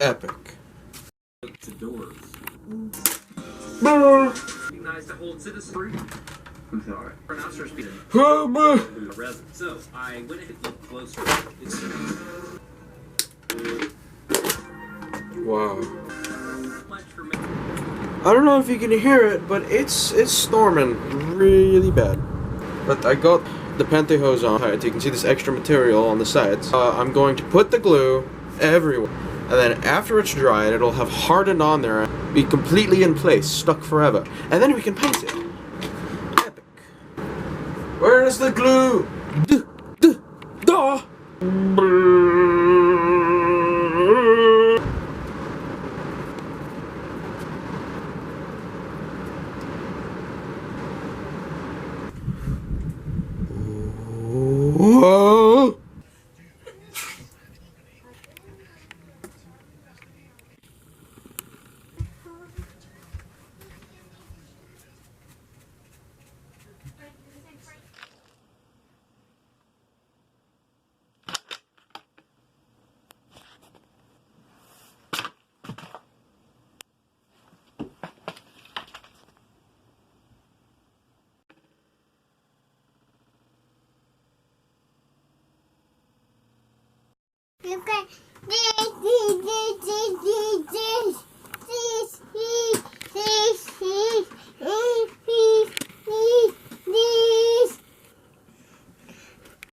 Epic. To doors. Nice to hold citizenry. I'm sorry. Pronouncers being resident. So I went and looked closer. Wow. I don't know if you can hear it, but it's storming really bad. But I got the pantyhose on. You can see this extra material on the sides. I'm going to put the glue everywhere. And then after it's dried, it'll have hardened on there and be completely in place, stuck forever. And then we can paint it. Epic. Where is the glue? Duh.